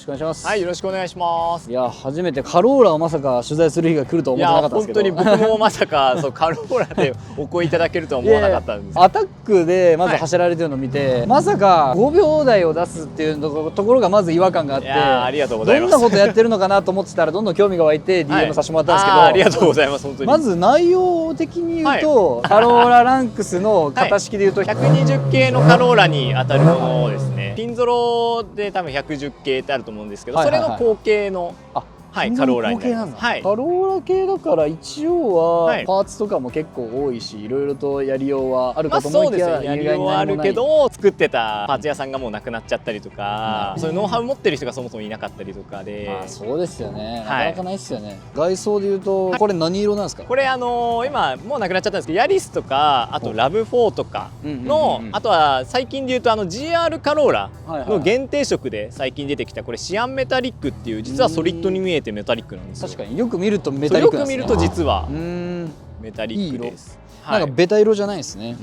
くお願いします。はい、よろしくお願いします。いや、初めてカローラをまさか取材する日が来ると思ってなかったんですけど。いや、本当に僕もまさかそうカローラでお声いただけるとは思わなかったんです。アタックでまず走られてるのを見て、まさか5秒台を出すっていうところがまず違和感があって、ありがとうございます。どんなことやってるのかなと思ってたらどんどん興味が湧いて DM させてもらったんですけど、ありがとうございます。本当にまず内容的に言うと、カローラランクスの型式で言うと、120系のカローラに当たるものですね。ピンゾロで多分110系ってあると思うんですけど、それの後継のカローラになります。カローラ系だから一応はパーツとかも結構多いし、いろいろとやりようはあるかと思いきや、やりようはあるけど、作ってたパーツ屋さんがもうなくなっちゃったりとか、そういうノウハウ持ってる人がそもそもいなかったりとかで。そうですよね。なかなかないですよね。外装で言うとこれ何色なんですか？これ今もうなくなっちゃったんですけど、ヤリスとかあとラブ4とかの、あとは最近で言うとGR カローラの限定色で最近出てきたこれシアンメタリックっていう、実はソリッドに見えてメタリックなんですよ。確かによく見るとメタリックなんですね。よく見ると実はメタリックです。なんかベタ色じゃないですね。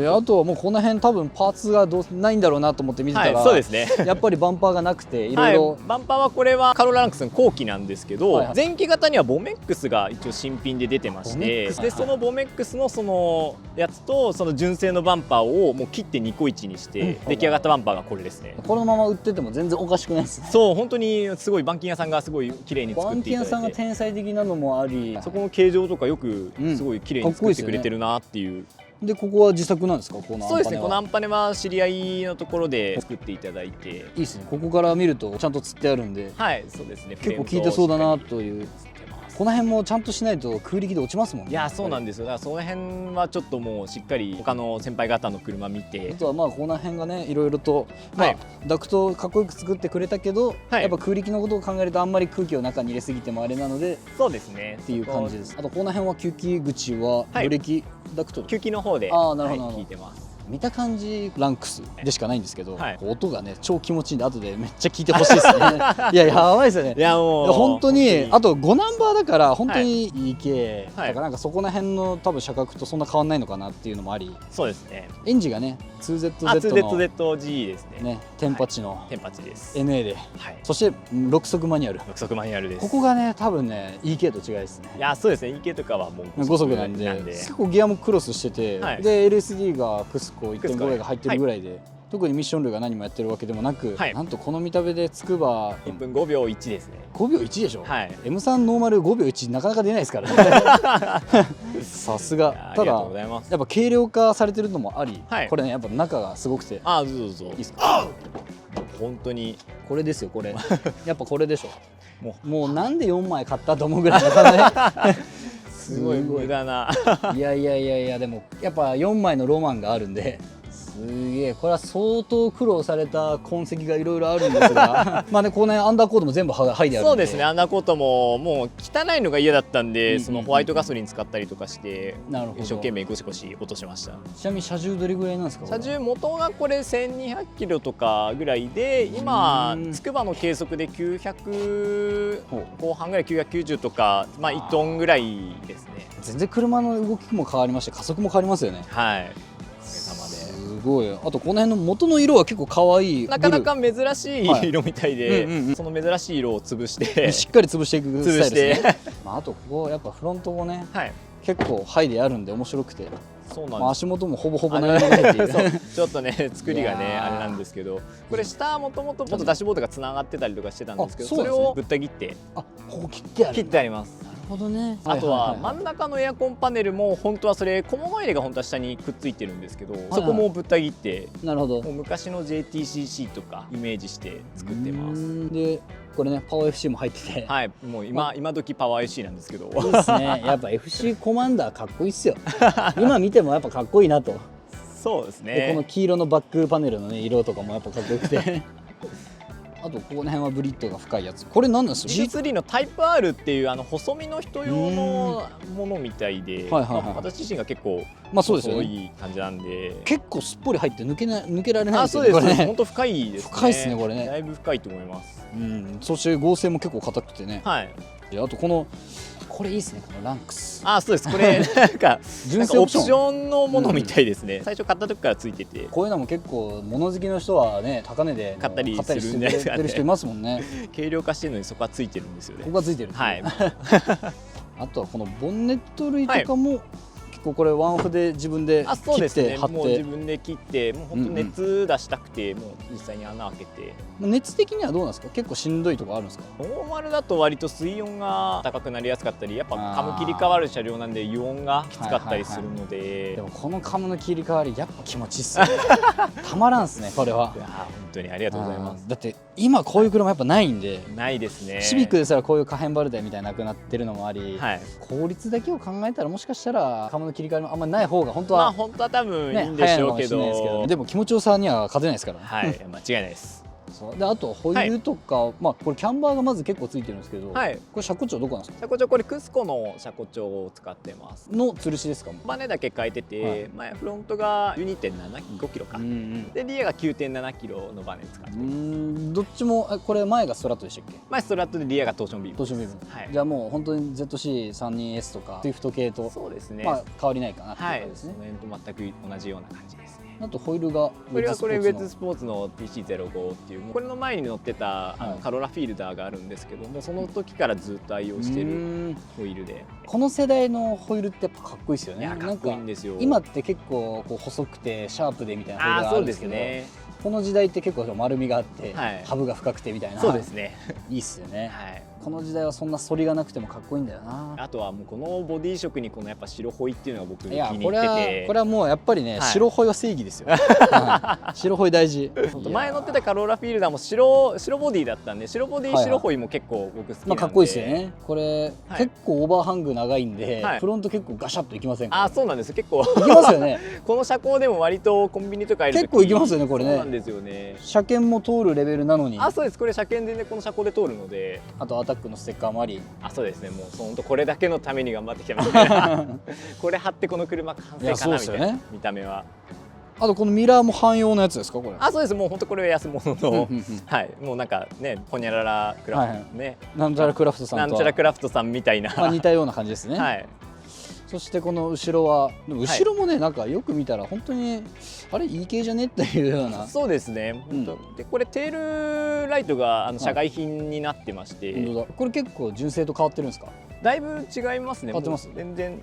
あとはもうこの辺多分パーツがないんだろうなと思って見てたら、そうですね。やっぱりバンパーがなくて、いろいろバンパーはこれはカローラランクスの後期なんですけど、前期型にはボメックスが一応新品で出てまして、でそのボメックスのそのやつとその純正のバンパーをもう切って2個1にして出来上がったバンパーがこれですね。このまま売ってても全然おかしくないですね。そう、本当にすごい板金屋さんがすごい綺麗に作っていただいて、板金屋さんが天才的なのもあり、そこの形状とかよくすごい綺麗に作ってくれてるなっていう。でここは自作なんですか？このそうですね。このアンパネは知り合いのところで作っていただいて、いいですね。ここから見るとちゃんと釣ってあるんで、はい、そうですね。結構効いてそうだなという。この辺もちゃんとしないと空力で落ちますもんね。いや、そうなんですよ。だからその辺はちょっともうしっかり他の先輩方の車見て、あとはまあこの辺がね、いろいろとダクトかっこよく作ってくれたけど、やっぱ空力のことを考えるとあんまり空気を中に入れすぎてもあれなので、そうですねっていう感じです。あとこの辺は吸気口はブレーキダクト、吸気の方で効いてます。見た感じランクスでしかないんですけど、音がね超気持ちいいんで後でめっちゃ聞いてほしいですね。いや、やばいですよね。いや、もう本当に、あと5ナンバーだから本当に EK だからなんかそこら辺の多分車格とそんな変わんないのかなっていうのもあり、そうですね。エンジンがね 2ZZ の 2ZZG ですね。テンパチのテンパチです。 NA で、そして6速マニュアル。6速マニュアルです。ここがね多分ね EK と違いですね。いや、そうですね。EK とかはもう5速なんで結構ギアもクロスしてて、で LSD がクスコ 1.5 が入ってるぐらいで、特にミッション類が何もやってるわけでもなく、なんとこの見た目でつくば1分5秒1ですね。5秒1でしょ。M3 ノーマル5秒1なかなか出ないですからね。さすが。ただやっぱ軽量化されてるのもあり、これねやっぱ中がすごくて、どうぞ。いいですか？本当にこれですよ、これ。やっぱこれでしょ。もうなんで4枚買ったと思うぐらいのすごい無駄な。いやでもやっぱ4枚のロマンがあるんで、すげえこれは相当苦労された痕跡がいろいろあるんですが、まあね、このアンダーコードも全部剥いであるんで。そうですね。アンダーコードももう汚いのが嫌だったんで、そのホワイトガソリン使ったりとかして一生懸命ゴシゴシ落としました。ちなみに車重どれぐらいなんですか？車重元がこれ1200キロとかぐらいで、今つくばの計測で900後半ぐらい、990とか、まあ1トンぐらいですね。全然車の動きも変わりまして、加速も変わりますよね。はい。すごい。あとこの辺の元の色は結構可愛い。なかなか珍しい色みたいで、その珍しい色を潰してしっかり潰していくスタイルですね。あとここやっぱフロントもね、結構ハイであるんで面白くて。そうなんです。足元もほぼほぼないっていう。ちょっとね作りがねあれなんですけど、これ下もともとダッシュボードがつながってたりとかしてたんですけど、それをぶった切って、ここ切ってあります。なるほどね。あとは真ん中のエアコンパネルも本当はそれ小物入れが本当は下にくっついてるんですけど、そこもぶった切って、なるほど。もう昔の JTCC とかイメージして作ってます。でこれねパワー FC も入ってて、はい、もう今時パワー FC なんですけど、いいですね。やっぱ FC コマンダーかっこいいっすよ。今見てもやっぱかっこいいなと。そうですね。でこの黄色のバックパネルのね色とかもやっぱかっこよくて。あとここの辺はブリッドが深いやつ。これ何なんですか？ G3 のタイプ R っていう細身の人用のものみたいで、私自身が結構細い感じなんで、結構すっぽり入って抜けられないですよね。そうですね。本当深いですね。深いですねこれね。だいぶ深いと思います。そして合成も結構硬くてね。あとここれいいですね、このランクス。そうです。これなんかオプションのものみたいですね。最初買った時からついてて、こういうのも結構物好きの人はね、高値で買ったりするんですかね。人いますもんね。軽量化してるのにそこはついてるんですよね。ここがついてる。はい。あとはこのボンネット類とかも、結構これワンオフで自分で切って貼って、もう自分で切って、もう本当熱出したくて、もう実際に穴開けて。熱的にはどうなんですか？結構しんどいとこあるんですか？ノーマルだと割と水温が高くなりやすかったり、やっぱカム切り替わる車両なんで油温がきつかったりするので、でもこのカムの切り替わりやっぱ気持ちいいっすよね。たまらんっすね、これは。いや本当にありがとうございます。だって今こういう車やっぱないんで。ないですね。シビックですらこういう可変バルデみたいなくなってるのもあり、効率だけを考えたらもしかしたらカムの切り替わりもあんまりない方が本当は本当は多分いいんでしょうけど、でも気持ちよさには勝てないですから。はい、間違いないです。であとホイールとか、これキャンバーがまず結構ついてるんですけど、これ車庫長どこなんですか？車庫長これクスコの車庫長を使ってます。の吊るしですか？バネだけ変えてて、前フロントが 12.75 キロか、でリアが 9.7 キロのバネ使ってます。どっちもこれ前がストラットでしたっけ？前ストラットでリアがトーションビーム。トーションビーム。じゃあもう本当に ZC32S とかスイフト系とそうですね。変わりないかなっていうですね。その辺と全く同じような感じですね。あとホイールがこれはウェズスポーツの TC05 っていう、これの前に乗ってたカローラフィールダーがあるんですけども、その時からずっと愛用してるホイールで、この世代のホイールってやっぱかっこいいですよね。かっこいいんですよ。今って結構こう細くてシャープでみたいなホイールがあるんですけど、この時代って結構丸みがあってハブが深くてみたいな。そうですね。いいっすよね。この時代はそんな反りがなくてもかっこいいんだよな。あとはもうこのボディ色にこのやっぱ白ホイっていうのが僕気に入ってて、これはもうやっぱりね、白ホイは正義ですよ。白ホイ大事。前乗ってたカローラフィールダーも白ボディだったんで、白ボディ白ホイも結構僕好きなんで。かっこいいですよね。これ結構オーバーハング長いんで、フロント結構ガシャッといきませんか？そうなんです。結構いきますよね。この車高でも割とコンビニとかいると結構いきますよね、これね。そうなんですよね。車検も通るレベルなのに。そうです。これ車検でね、この車高で通るので。あとアタックのステッカーもあり。そうですね。もう本当これだけのために頑張ってきてます。これ貼ってこの車完成かなみたいな見た目は。あとこのミラーも汎用のやつですか、これ？そうです。もう本当これは安物の、はい、もうなんかね、ホニャララクラフトね、なんちゃらクラフトさんとなんちゃらクラフトさんみたいな、似たような感じですね。はい。そしてこの後ろは、でも後ろもね、なんかよく見たら本当にあれいい系じゃねっていうような。そうですね。本当でこれテールライトが社外品になってまして、これ結構純正と変わってるんですか？だいぶ違いますね。変わってます。全然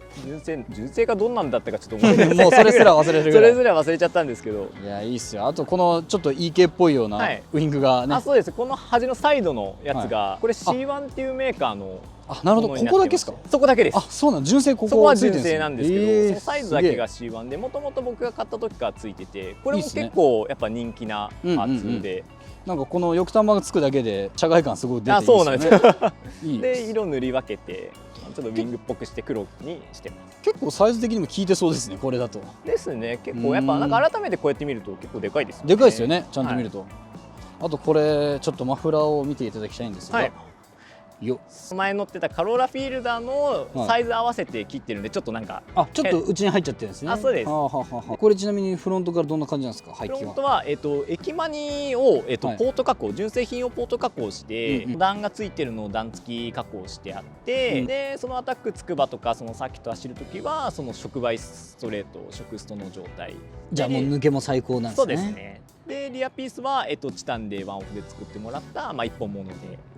純正がどんなんだったかちょっと思い出せない。もうそれすら忘れるぐらい。それすら忘れちゃったんですけど。いやいいっすよ。あとこのちょっと EK っぽいようなウイングがね。そうです。この端のサイドのやつがこれ C1 っていうメーカーの。なるほど。ここだけですか？そこだけです。そうなん。純正ここ。そこは純正なんですけど、そのサイズだけが C1 で、もともと僕が買った時からついてて、これも結構やっぱ人気なパーツで。なんかこの翼端板がつくだけで車外感すごい出ていいですよね。そうなんですよ。で色塗り分けてちょっとウィングっぽくして黒にしてます。結構サイズ的にも効いてそうですね、これだと。ですね。結構やっぱなんか改めてこうやって見ると結構でかいですよね。でかいですよね、ちゃんと見ると。あとこれちょっとマフラーを見ていただきたいんですが、前乗ってたカローラフィールダーのサイズ合わせて切ってるんで、ちょっとなんかちょっと内に入っちゃってるんですね。そうです。これちなみにフロントからどんな感じなんですか？フロントは駅マニをポート加工、純正品をポート加工して段がついてるのを段付き加工してあって、でそのアタックつくばとかそのサーキット走るときはその触媒ストレート触ストの状態。じゃあもう抜けも最高なんですね。そうですね。でリアピースはチタンでワンオフで作ってもらった一本物で、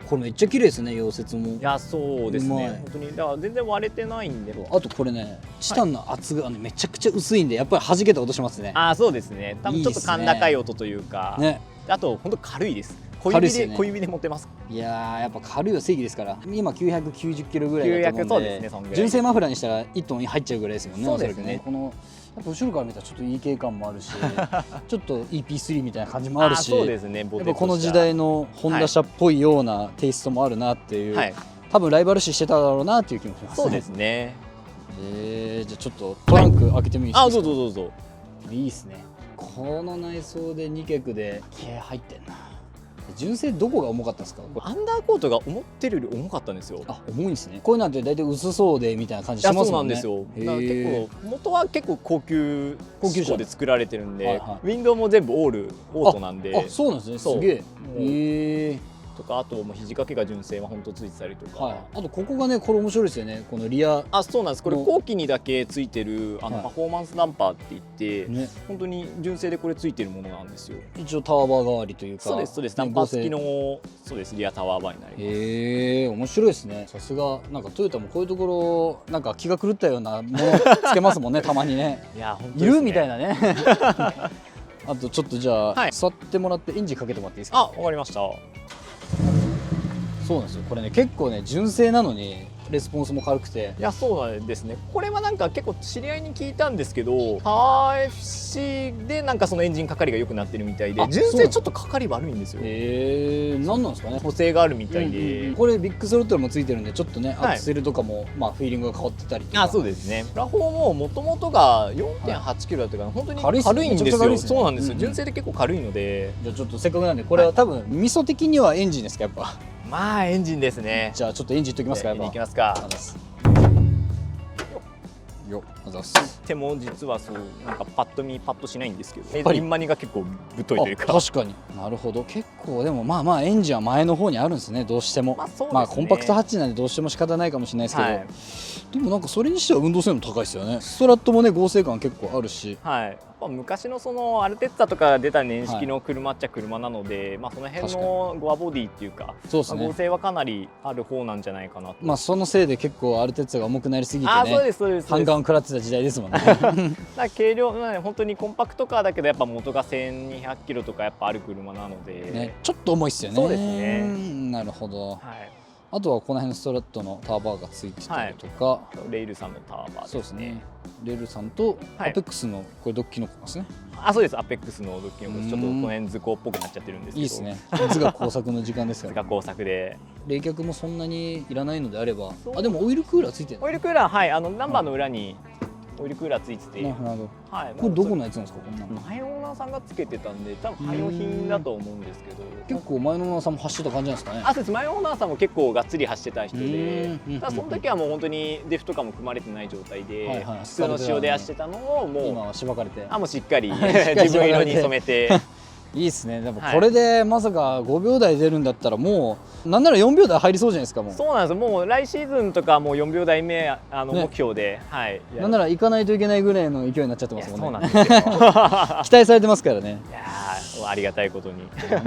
これめっちゃ綺麗ですね、溶接も。いやそうですね、本当にだから全然割れてないんで。あとこれね、チタンの厚がめちゃくちゃ薄いんで、やっぱり弾けた音しますね。そうですね。多分ちょっと甲高い音というかね。あと本当軽いです。小指で持てます。いややっぱ軽いは正義ですから。今990キロぐらいだと思うんで、純正マフラーにしたら1トン入っちゃうぐらいですよね。そうですね。このやっぱ後ろから見たらちょっといい系感もあるしちょっと EP3 みたいな感じもあるし、そうですね。やっぱこの時代のホンダ車っぽいようなテイストもあるなっていう、多分ライバル視してただろうなっていう気もします。そうですね。じゃあちょっとトランク開けてもいいですか？どうぞどうぞ。いいですね。この内装で2脚で気合入ってんな。純正どこが重かったですか？アンダーコートが思ってるより重かったんですよ。重いんですね。こういうのって大体薄そうでみたいな感じしますもんね。そうなんですよ。結構元は結構高級車で作られてるんで、ウィンドウも全部オートなんで。そうなんですね。すげえ。とか、あともう肘掛けが純正は本当ついてたりとか、はい、あとここがねこれ面白いですよね、このリア。そうなんです。これ後期にだけついてるパフォーマンスダンパーって言って、ね、本当に純正でこれついてるものなんですよ。一応タワーバー代わりというか。そうですそうです、ダンパー付きのそうですリアタワーバーになります。へえ、面白いですね。さすがなんかトヨタもこういうところなんか気が狂ったようなものつけますもんねたまにね。いや本当いるみたいなね。あとちょっとじゃあ、座ってもらってエンジンかけてもらっていいですか。わかりました。そうなんですよ、これね結構ね純正なのにレスポンスも軽くて。いやそうなんですね。これはなんか結構知り合いに聞いたんですけど、パワー FC でなんかそのエンジンかかりが良くなってるみたいで、純正ちょっとかかり悪いんですよ。何なんですかね。補正があるみたいで、これビッグスロットルもついてるんでちょっとね、アクセルとかもまあフィーリングが変わってたりとか。そうですね。プラフォーももともとが 4.8 キロだったから本当に軽いんですよ。そうなんですよ。純正で結構軽いので。じゃあちょっとせっかくなんでこれは多分味噌的にはエンジンですかやっぱ。まあエンジンですね。じゃあちょっとエンジンいっときますか。いきますか。よっ、あざっす。手も実はそうなんかパッとしないんですけど、インマニが結構太いというか。確かに。なるほど。結構でもまあエンジンは前の方にあるんですね、どうしても。まあコンパクトハッチなんでどうしても仕方ないかもしれないですけど、でもなんかそれにしては運動性能高いですよね。ストラットもね合成感結構あるし。昔のそのアルテッツァとか出た年式の車っちゃ車なので、その辺のゴアボディっていうか、合成はかなりある方なんじゃないかなと。そのせいで結構アルテッツァが重くなりすぎてね、反感を食らってた時代ですもんね。軽量本当にコンパクトカーだけどやっぱ元が1200キロとかやっぱある車なので、ちょっと重いっすよね。そうですね。なるほど。あとはこの辺のストラットのターバーがついてたりとか、レイルさんのターバーですね。レールさんとアペックスのこれドッキノコですね。そうです。アペックスのドッキノコです。ちょっとこの辺図工っぽくなっちゃってるんですけど。いいですね。図が工作の時間ですから。図が工作で。冷却もそんなにいらないのであれば、でもオイルクーラーついてる。オイルクーラーナンバーの裏にオイルクーラーついてて。なるほど。これどこのやつなんですかこんなの。前オーナーさんがつけてたんで多分汎用品だと思うんですけど。結構前のオーナーさんも走ってた感じなんですかね。そうです。前オーナーさんも結構がっつり走ってた人で、その時はもう本当にデフとかも組まれてない状態で普通の塩で走ってたのをもう今はしばかれてもうしっかり自分色に染めて。いいですね。でもこれでまさか5秒台出るんだったらもうなんなら4秒台入りそうじゃないですか。もうそうなんです。もう来シーズンとかもう4秒台目目標で、なんなら行かないといけないぐらいの勢いになっちゃってますもんね。そうなんですよ。期待されてますからね。いやありがたいことに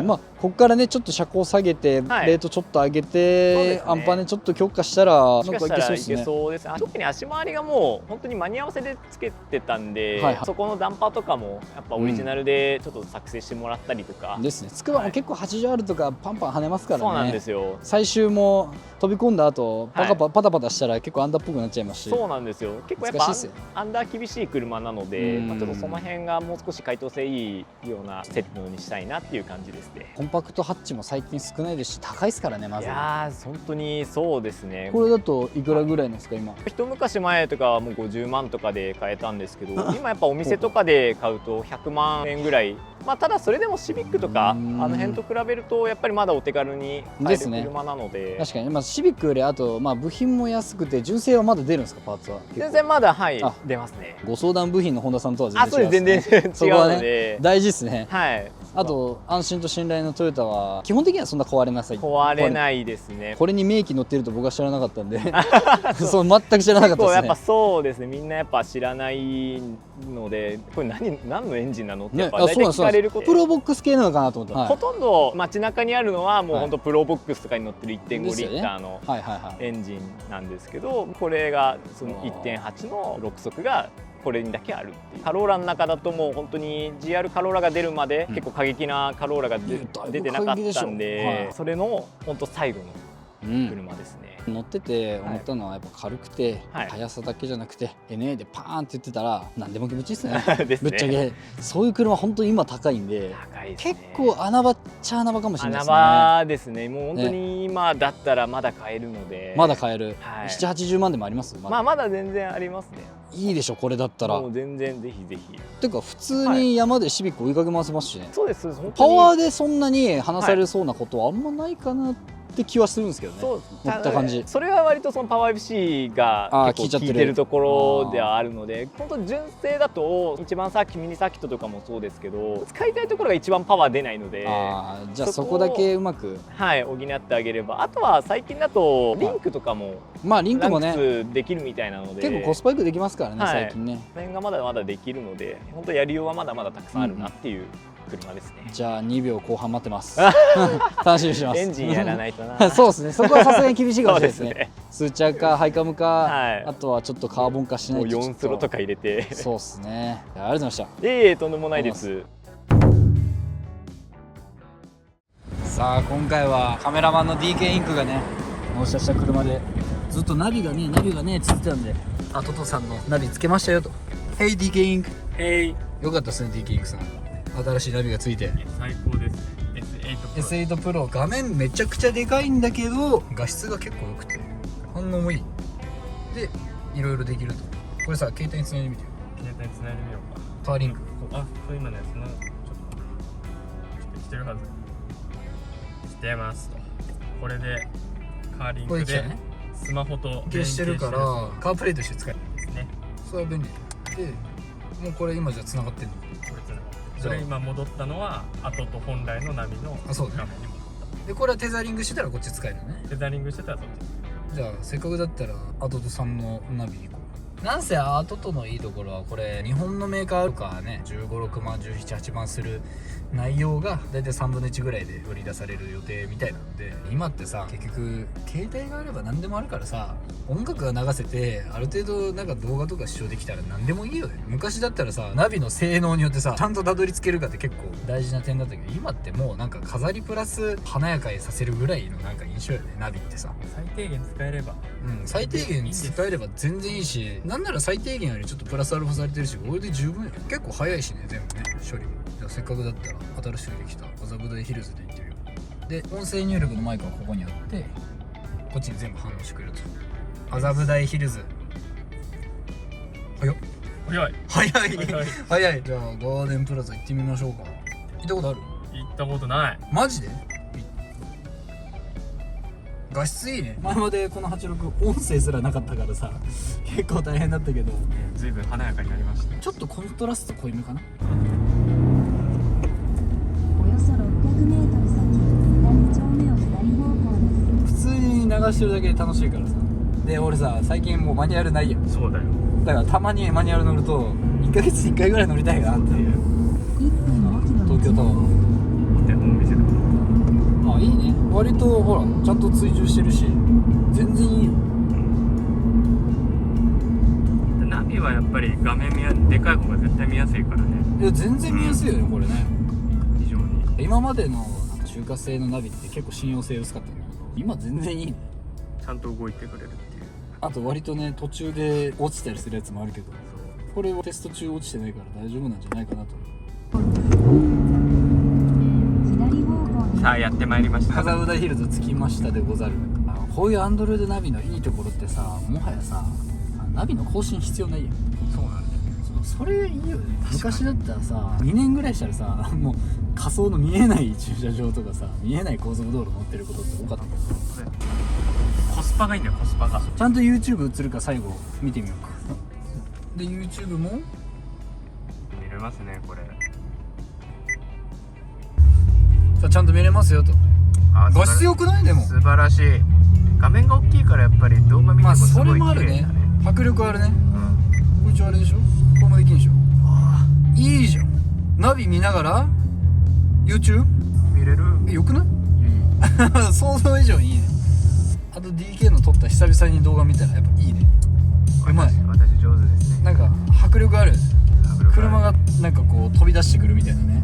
ここからねちょっと車高下げて、レートちょっと上げて、アンパネちょっと強化したらなんかいけそうですね。そうですね。特に足回りがもう本当に間に合わせでつけてたんで、そこのダンパーとかもやっぱオリジナルでちょっと作成してもらったりとかですね。つくばも結構 80R とかパンパン跳ねますからね。そうなんですよ。最終も飛び込んだ後パタパタしたら結構アンダーっぽくなっちゃいますし。そうなんですよ。結構やっぱアンダー厳しい車なので、ちょっとその辺がもう少し解凍性いいようなセットにしたいなっていう感じですね。コンパクトハッチも最近少ないですし高いですからね。まずいや本当にそうですね。これだといくらぐらいなんですか今。一昔前とかはもう50万とかで買えたんですけど今やっぱお店とかで買うと100万円ぐらい。ただそれでもシビックとかあの辺と比べるとやっぱりまだお手軽に買える車なので、確かに、シビックよりあと、部品も安くて純正はまだ出るんですかパーツは。全然まだ出ますね。ご相談部品の本田さんとは全然違う。全然違うので大事ですね。あと安心と信頼のトヨタは基本的にはそんな壊れなさい。壊れないですね。これに名機乗ってると僕は知らなかったんでそう全く知らなかったですね。やっぱそうですね。みんなやっぱ知らないのでこれ何のエンジンなのってやっぱ大体聞かれること。プロボックス系なのかなと思った。ほとんど街中にあるのはもう本当プロボックスとかに乗ってる 1.5 リッターのエンジンなんですけど、これがその 1.8 の6速がこれにだけあるっていう。カローラの中だともう本当に GR カローラが出るまで結構過激なカローラが出てなかったんで、それの本当最後の車ですね。乗ってて思ったのはやっぱ軽くて速さだけじゃなくて NA でパーンって言ってたら何でも気持ちいいですね。ぶっちゃけそういう車本当に今高いんで結構穴場っちゃ穴場かもしれないですね。穴場ですね。もう本当に今だったらまだ買えるので。まだ買える。7、80万でもあります。まだ全然ありますね。いいでしょこれだったら。もう全然ぜひぜひ。ていうか普通に山でシビック追いかけ回せますしね。そうです。パワーでそんなに離されそうなことはあんまないかなっって気はするんですけどね。乗った感じ。それは割とそのパワー FC が結構効いてるところではあるので、本当純正だと一番さっきミニサーキットとかもそうですけど、使いたいところが一番パワー出ないので、じゃあそこだけうまく補ってあげれば。あとは最近だとリンクとかもリンクもねできるみたいなので、結構コスパよくできますからね、最近ね。その辺がまだまだできるので、本当やりようはまだまだたくさんあるなっていう車ですね。じゃあ2秒後半待ってます。楽しみにしてます。エンジンやらないとな。そうですね、そこはさすがに厳しいかもしれないですね。スーチャーかハイカムか、あとはちょっとカーボン化しないと。4スロとか入れて。そうですね。ありがとうございました。とんでもないです。さあ今回はカメラマンの DK インクがね納車した車で、ずっとナビがねつってたんで、トトさんのナビつけましたよと。Hey DK インク。Hey。よかったですね DK インクさん。新しいナビがついて最高ですね。S8 Pro 画面めちゃくちゃでかいんだけど画質が結構良くて反応もいいで、いろいろできると。これさ携帯につないでみてよ。携帯につないでみようか。カーリング。そう今のやつな、ちょっとしてるはず。してますと。これでカーリングでスマホと連携してるからカープレイとして使えるんですね。それは便利で、もうこれ今じゃ繋がってんの。それ今戻ったのは後と本来のナビの画面に戻った。でこれはテザリングしてたらこっち使えるのね。テザリングしてたらそっち。じゃあせっかくだったらアトトさんのナビ行こう。なんせアトトのいいところはこれ日本のメーカーとかね15、6万17、8万する内容がだいたい3分の1ぐらいで売り出される予定みたいなので、今ってさ結局携帯があれば何でもあるからさ、音楽が流せてある程度なんか動画とか視聴できたら何でもいいよね。昔だったらさナビの性能によってさちゃんとたどり着けるかって結構大事な点だったけど、今ってもうなんか飾りプラス華やかにさせるぐらいのなんか印象よね、ナビってさ。最低限使えれば、最低限使えれば全然いいし、なんなら最低限よりちょっとプラスアルファされてるし、これで十分よ。結構早いしね、全部ね処理も。じゃあせっかくだったら新しくできた麻布台ヒルズで行ってみよう。で音声入力のマイクはここにあって、こっちに全部反応してくれると。麻布台ヒルズ早い早い。じゃあガーデンプラザ行ってみましょうか。行ったことある？行ったことない。マジで？画質いいね。前までこの86音声すらなかったからさ結構大変だったけど、随分華やかになりました。ちょっとコントラスト濃いめかな。およそ600メートル先、左丁目を左方向です。普通に流してるだけで楽しいからさ。で俺さ最近もうマニュアルないやん。そうだよ。だからたまにマニュアル乗ると1ヶ月に1回ぐらい乗りたいなっていう。東京タワーでも見せてもらう。いいね。割とほらちゃんと追従してるし全然いいよ。ナビはやっぱり画面でかい方が絶対見やすいからね。いや全然見やすいよね、これね。非常に今までの中華製のナビって結構信用性薄かったんだけど、今全然いいね。ちゃんと動いてくれるっていう。あと割とね途中で落ちたりするやつもあるけど、これはテスト中落ちてないから大丈夫なんじゃないかなと。さあやってまいりました。麻布台ヒルズ着きましたでござる。こういうアンドロイドナビのいいところってさ、もはやさナビの更新必要ないやん。そうなんだよ。それいいよね。昔だったらさ2年ぐらいしたらさもう仮想の見えない駐車場とかさ見えない高速道路乗ってることって多かったけど、コスパがいいんだよ、コスパが。ちゃんと YouTube 映るか最後見てみようか。で YouTube も見れますね、これ。さあちゃんと見れますよと。画質良くない？でも素晴らしい。画面が大きいからやっぱり動画見てもすごい綺麗だね。それもあるね。迫力あるね。これ一応あれでしょ、これもできんでしょ。いいじゃん。ナビ見ながら YouTube 見れる。よくない？想像以上にいいね。あと DK の撮った久々に動画見たらやっぱいいね。うまい。私上手ですね。なんか迫力ある。車がなんかこう飛び出してくるみたいなね。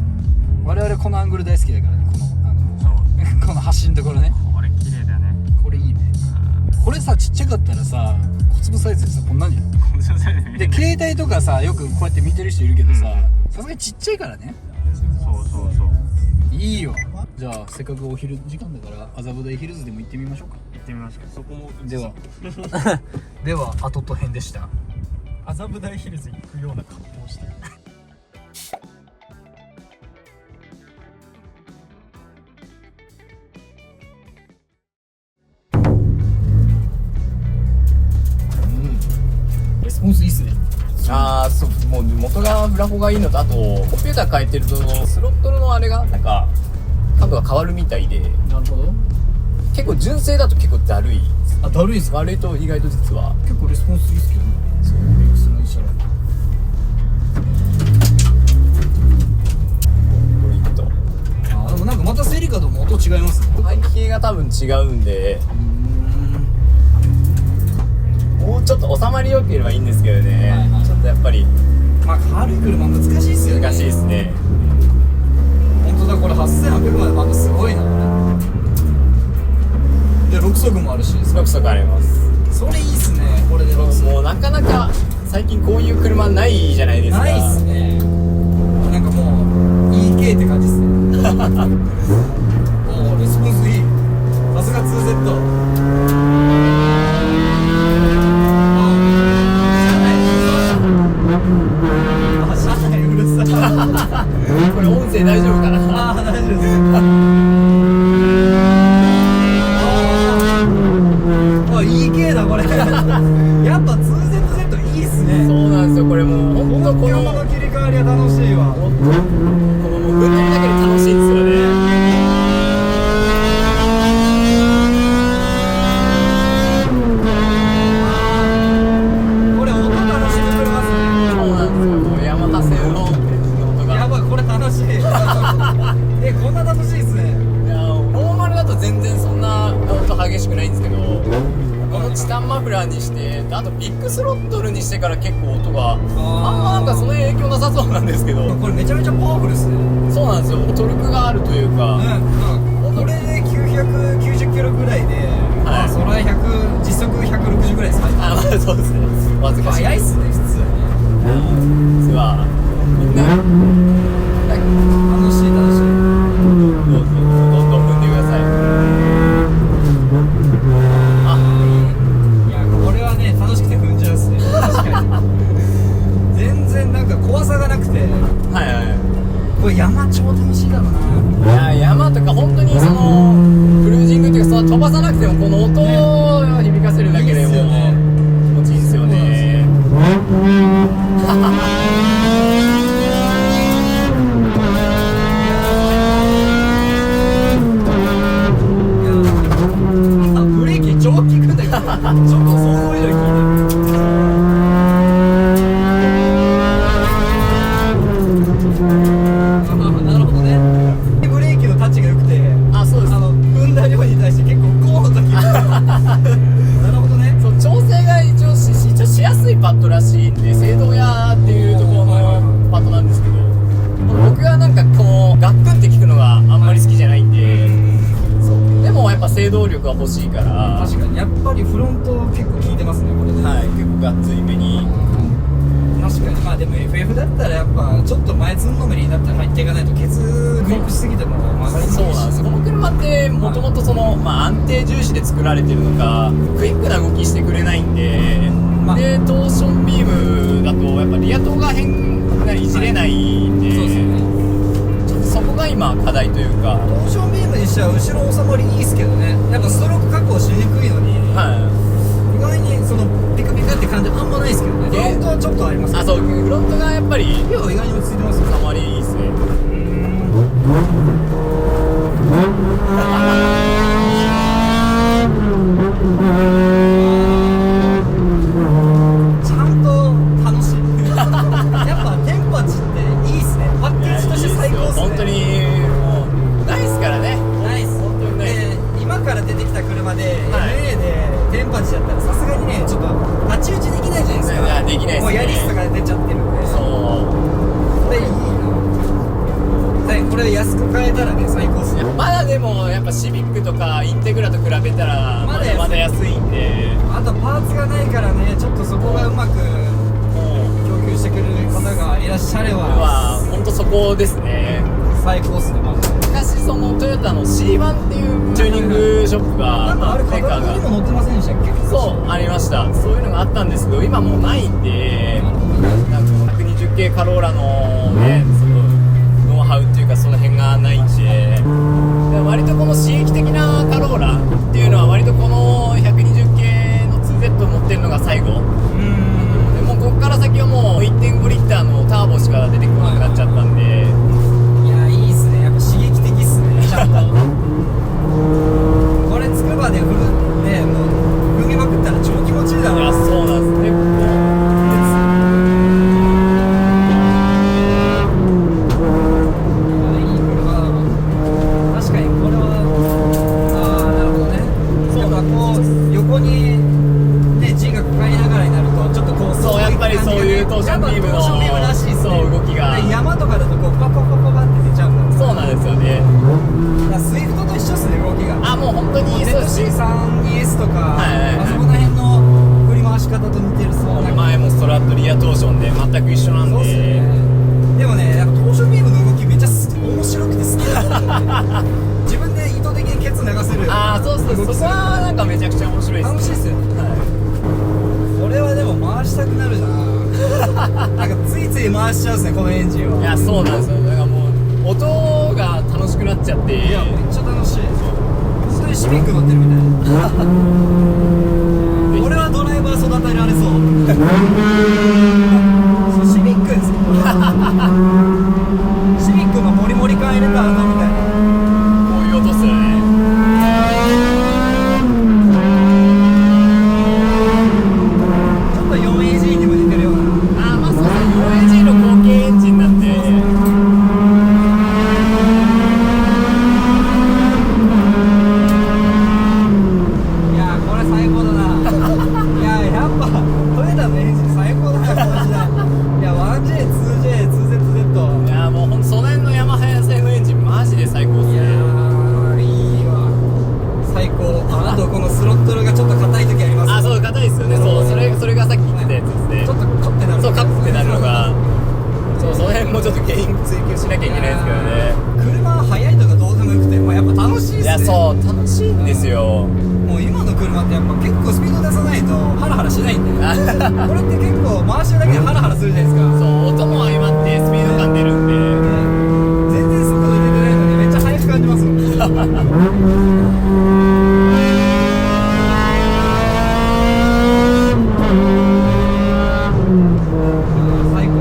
我々このアングル大好きだからね。この端のところね。これ綺麗だね。これいいね。これさちっちゃかったらさ小粒サイズでさこんなんじゃん。で携帯とかさよくこうやって見てる人いるけどさ、さすがにちっちゃいからね。そういいよ。じゃあせっかくお昼時間だから麻布台ヒルズでも行ってみましょうか。行ってみましょう。そこもではではアトト編でした。麻布台ヒルズ行くような格好をしてる。ああ、そう、もう元がフラフォがいいのと、あとコンピューター変えてるとスロットルのあれがなんか角が変わるみたいで、なるほど。結構純正だと結構だるい。あ、だるいですか。悪いと意外と実は結構レスポンスいいですけどね。そうミックスの一緒だ。あ、でもなんかまたセリカとも音違いますね。背景が多分違うんで、もうちょっと収まり良ければいいんですけどね、はいはい、ちょっとやっぱりまあ軽い車難しいですよね。難しいですね。本当だ、これ8800までバンドすごいな。で6速もあるし、6速あります。それいいっすね。これで6速もうなかなか最近こういう車ないじゃないですか。ないっすね。なんかもう EK って感じっすね。おお、レスポンスいい。さすが 2Z。これ音声大丈夫かな。ああ、大丈夫です。あ、EK だこれ。やっぱ 2ZZ いいっすね。そうなんですよ。これもう本当この切り替わりは楽しいわ。このもう運転だけで楽しいんですよね。これ音楽しみくれますね。そうなんですよ。もうヤマハ製の音が。やばい、これ楽しい。こんな楽しいっすね。いや、ノーマルだと全然そんな音激しくないんですけど、このチタンマフラーにして、あとビッグスロットルにしてから結構音があんまなんかその影響なさそうなんですけど、これめちゃめちゃパワフルっすね。そうなんですよ。トルクがあるというか、これで990キロぐらいで、はい、それは実速160ぐらいですか。あ、まあそうですね。わずかしい。速いっすね、普通。実はみんな楽しい楽しい。どんどん踏んでください。あ、いや、これはね、楽しくて踏んじゃうっすね。確かに。全然なんか怖さがなくて、はいはい。これ山超楽しいだろうな。いや、山とか本当にそのクルージングっていうか、その飛ばさなくてもこの音を響かせるだけでもう気持ちいいですよね。ブレーキ超効くんだけど、ちょっと想像以上に効いてる。なるほどね。ブレーキのタッチが良くて、あ、そうです。踏んだ量に対して結構ゴーンと効く。なるほどね。そう、調整が一応しやすいパッドらしいんで、制動屋っていうところのパッドなんですけど、僕がなんかこのガックンって効くのがあんまり好きじゃないんで、そうでもやっぱ制動力が欲しいから、確かにやっぱりフロント結構効いてますね、これで。はい、結構がっつりめに。確かに。まあでも FF だったらやっぱちょっと前ツンのめりになったら入っていかないとケツクイックしすぎても曲がりにくいし。そうなんです。この車ってもともとその、まあ、安定重視で作られてるのかクイックな動きしてくれないんで、でトーションビームだとやっぱリア灯がいじれないんで、そうですよね。ちょっとそこが今課題というか。トーションビームにしては後ろ収まりいいですけどね。やっぱストローク確保しにくいのに、はい、意外にそのピクピクって感じあんまないですけどね。フロントはちょっとありますけど。あ、そう、フロントがやっぱりいや、意外に落ち着いてますよ。収まりいいですね。ちゃんと楽しい。やっぱテンパチっていいっすね。パッケージとして最高っすね。本当にもうないですからね。ナイス。本当にないです。今から出てきた車で、はい LA でテンパチだったらさすがにね、ちょっと太刀打ちできないじゃないですか。いや、できないですね。もうヤリスとかで出ちゃってるんで。そう。これいいな。これ安く買えたらね、最高っすね。まだでもやっぱシビックとかインテグラと比べたらまだ安いんで、あとパーツがないからね、ちょっとそこがうまくもう供給してくれる方がいらっしゃれば本当そこですね。最高っすね、マジで。昔そのトヨタの C1 っていうチューニングショップがなんかあれメーカーがカタログにも載ってませんでしたっけ？そうありました。そういうのがあったんですけど今もうないんで、なんか120系カローラのね、そのノウハウっていうかその辺がないんで、割とこの刺激的なカローラっていうのは割とこの120系の 2Z を持ってるのが最後。でもうここから先はもうそういうトーションビームのらしいっすね。そう動きが山とかだとこうパパパパパって出ちゃうんだろう。そうなんですよね。スイフトと一緒っすね、動きが。あ、もう本当にそうし ZC32S とか、はいはいはい、あそこら辺の振り回し方と似てるっすもんね。前もストラットリアトーションで全く一緒なんで。そうっすね。でもね、やっぱトーションビームの動きめっちゃ面白くて好きなんですよ。自分で意図的にケツ流せる。ああ、そうそう、そこはなんかめちゃくちゃ面白いですね。楽しいっすよね。これはでも回したくなるな。なんかついつい回しちゃうっすね、このエンジンは。いや、そうなんですよ。だからもう音が楽しくなっちゃって。いや、めっちゃ楽しい。本当にシビック乗ってるみたい。俺はドライバー育てられそう。そうシビックですよ。シビックのモリモリ感入れた後みたいな。こういう音っすよね。ちょっと 4AG にも似てるような。あ、まあそうそう、4AG の後継エンジンなんで。いやー、これ最高だな。いや、やっぱトヨタのエンジン最高だよ、この時代。いや、1J、2J、2ZZ。いや、もうほんとその辺のヤマハや製のエンジンマジで最高っすいやね。ー、いいわ。最高。あとこのスロットルがちょっと硬い時あります。あ、そう、硬いっすよね。そう、それがさっき言ってたやつですね。ちょっとカッてなる。そう、カッてなるのが。そう、その辺もちょっと原因追求しなきゃいけないですけどね。車速いとかどうでもよくて、もうやっぱ楽しいっすね。いや、そう、楽しいんですよ。もう今の車ってやっぱ結構スピード出さないとハラハラしないんで。これって結構回してるだけでハラハラするじゃないですか。そう、音も相まってスピード感出るんで。全然速度出てないのにめっちゃ速く感じますもん。最高。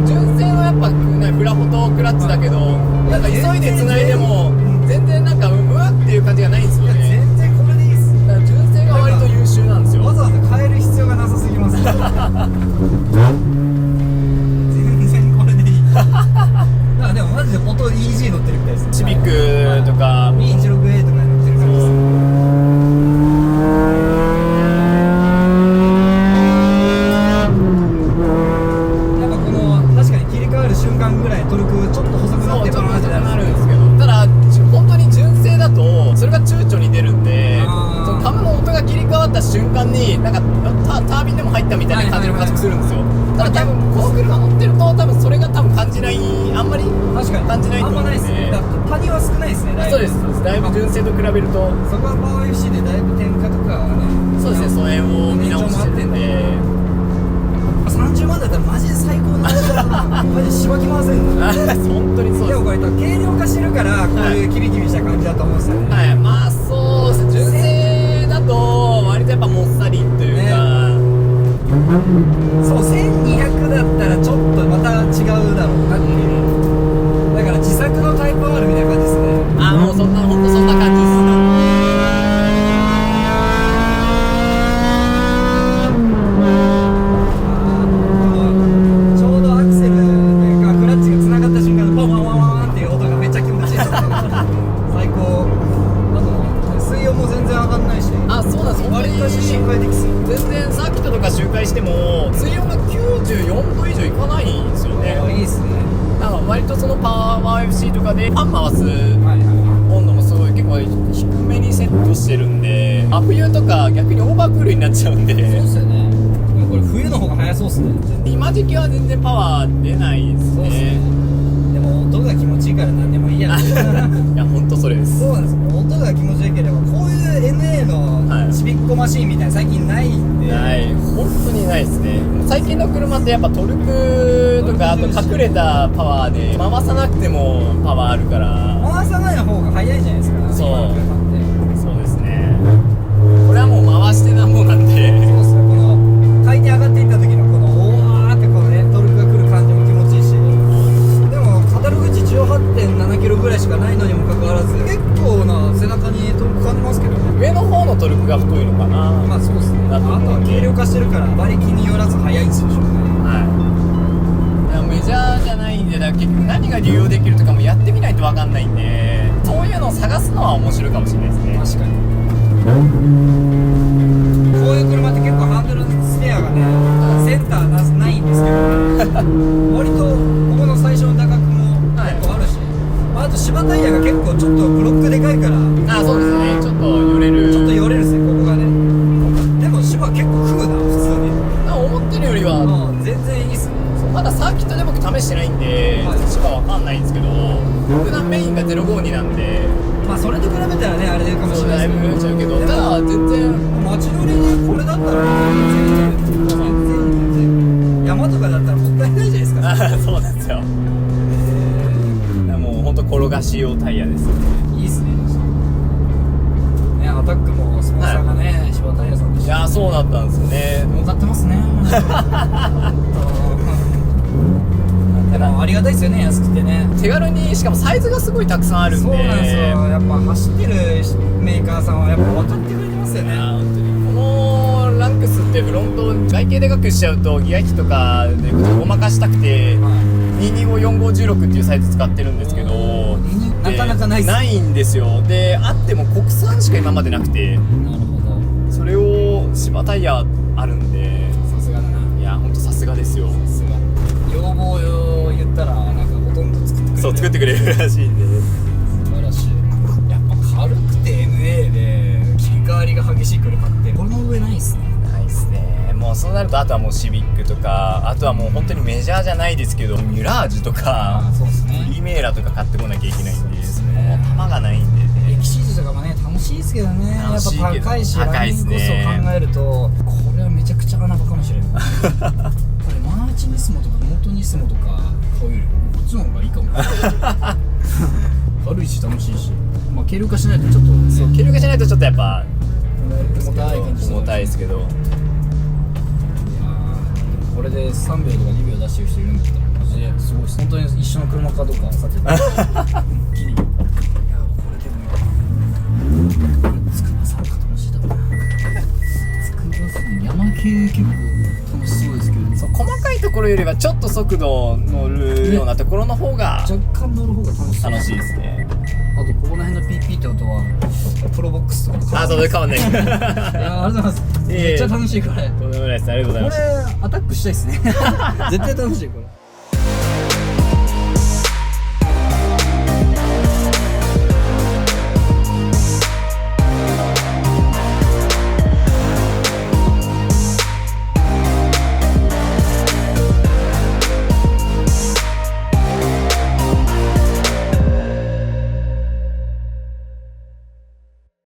純正のやっぱフラフォトクラッチだけど、なんか急いで繋いでも全然なんかうわっていう感じがないんですよね。全然これでいいっす。だから純正が割と優秀なんですよ。わざわざ変える必要がなさすぎます。全然これでいい。だからでもマジで音 EG 乗ってるみたいですね。シビックとか B16A とかに乗ってる感じです。やっぱこの確かに切り替わる瞬間ぐらいトルクちょっと細くなってちょっとバーンってなるんですけど、ただ本当に純正だとそれが躊躇に出るんで、そのタムの音が切り替わった瞬間になんかタービンでも入ったみたいな感じの加速するんですよ。ただ多分この車乗ってると多分それが多分感じない、あんまり確かに感じないと思うんで。あんまないですね。だから谷は少ないですね。だいぶそうです、そうです。だいぶ純正と比べると。そこはパワー FC でだいぶ点火とかね。そうですね、その辺を見直してるんで。30万だったらマジで最高な味だな。マジでしばきませんの。本当にそうです。でもこれ軽量化してるからこういうキビキビした感じだと思うんですよね。はい、まあそうですね、純正だと割とやっぱもっさりというか、そう、1200だったらちょっとまた違うだろうなっていう。だから自作のタイプ R みたいな感じですね。あ、もうそんな、本当そんな感じです。ちょうどアクセルがクラッチがつながった瞬間のポンワンワンワンっていう音がめっちゃ気持ちいいですね。最高。あと水温も全然上がんないし。あ、そうなんです。本当に割と周回できそう。全然サーキットとか周回しても水温が94度以上いかないんですよね。いいっすね。だから割とそのパワー FC とかでファン回すはいはい。温度もすごい結構低めにセットしてるんで、真冬とか逆にオーバークールになっちゃうんで。そうっすよね。これ冬の方が早そうっすね。今時期は全然パワー出ないですそうっすね。ね。でも音が気持ちいいから何でもいいや。いや、本当それです。そうなんですよ。音が気持ちよければこういう NA のちびっこマシーンみたいな最近ないんで。ない、本当にないですね。最近の車ってやっぱトルクとかあと隠れたパワーで回さなくてもパワーあるから。回さないの方が早いじゃないですか。そう今の車って。そうですね。これはもう回してなんぼなんで。そうですね。この回転上がっていった時のこのおわーってこのねトルクが来る感じも気持ちいいし。でもカタログ値 18.7 キロぐらいしかないのにもかかわらず結構な背中にトルク感じますけどね。上の方のトルクが太いのかな。まあそうですね。あとだと思うんでは軽量化してるから馬力によらず速いんですよね。はい。でもメジャーじゃないんで、だから結局何が利用できるとかもやってみないと分かんないんで、そういうのを探すのは面白いかもしれないですね。確かに。こういう車って結構ハンドルのスペアがね、センターない割とここの最初の打角も結構あるし、まあ、あと芝タイヤが結構ちょっとブロックでかいから、あ、そうですね、ちょっと寄れる、ちょっと寄れるですね、ここがね。でも芝結構食うな、普通に。思ってるよりは、全然いいっすね。まだサーキットで僕試してないんで、芝わかんないんですけど、普段メインが052なんで、まあそれと比べたらね、あれかもしれないだいぶですちゃうけど、ただ全然街乗りにこれだったら全然山とかだったらもったいないじゃないですか。そうなんですよ。もう本当転がし用タイヤです。いいっすね。ね、アタックもスポンサーがね、芝タイヤさんでした。いや、そうだったんですよね。儲かってますね。でもありがたいですよね、安くてね。手軽に、しかもサイズがすごいたくさんあるんで。そうなんですよ。やっぱ走ってるメーカーさんはやっぱ分かってくれてますよね。本当にこのランクスってフロント外形でかくしちゃうとギア比とかでごまかしたくて、2254516っていうサイズ使ってるんですけど、なかなかないっすね。ないんですよ。で、あっても国産しか今までなくて、なるほど。それを芝タイヤあるんで、さすがだな。いや本当さすがですよ。さすが。要望を言ったらなんかほとんど作ってくれる。そう、作ってくれるらしいんで。素晴らしい。やっぱ軽くて MA で切り替わりが激しい車ってこれの上ないっすね。ないっすね。もうそうなると、あとはもうシビックとか、あとはもう本当にメジャーじゃないですけど、ミュラージュとか、そうですね。リメーラとか買ってこなきゃいけないんで、そうですねもう玉がないんでね。エキシージとかもね楽しいですけどね。楽しいけどやっぱ高いし、高いっすねラインコストを考えるとこれはめちゃくちゃ穴場かもしれない。これマーチニスモとかノートニスモとか買うよりこっちの方がいいかも。軽いし楽しいし、まあ軽量化しないとちょっとね、そう、軽量化しないとちょっとやっぱ重たい感じ重たいですけど。これで3秒とか2秒出してる人いるんだったらマジですごい。本当に一緒の車かどうかさておき、一気にいやこれでもこれ作りますか楽しいだろうな。作りますね。山系結構楽しそうですけど、そう、細かいところよりはちょっと速度乗るようなところの方が若干乗る方が楽しい。楽しいですね。あとここら辺の PP って音はプロボックスとかあ、そうで変わんない。いやありがとうございます。めっちゃ楽しいこれ。とんでもないです。ありがとうございこれます。アタックしたいですね。絶対楽しいこれ。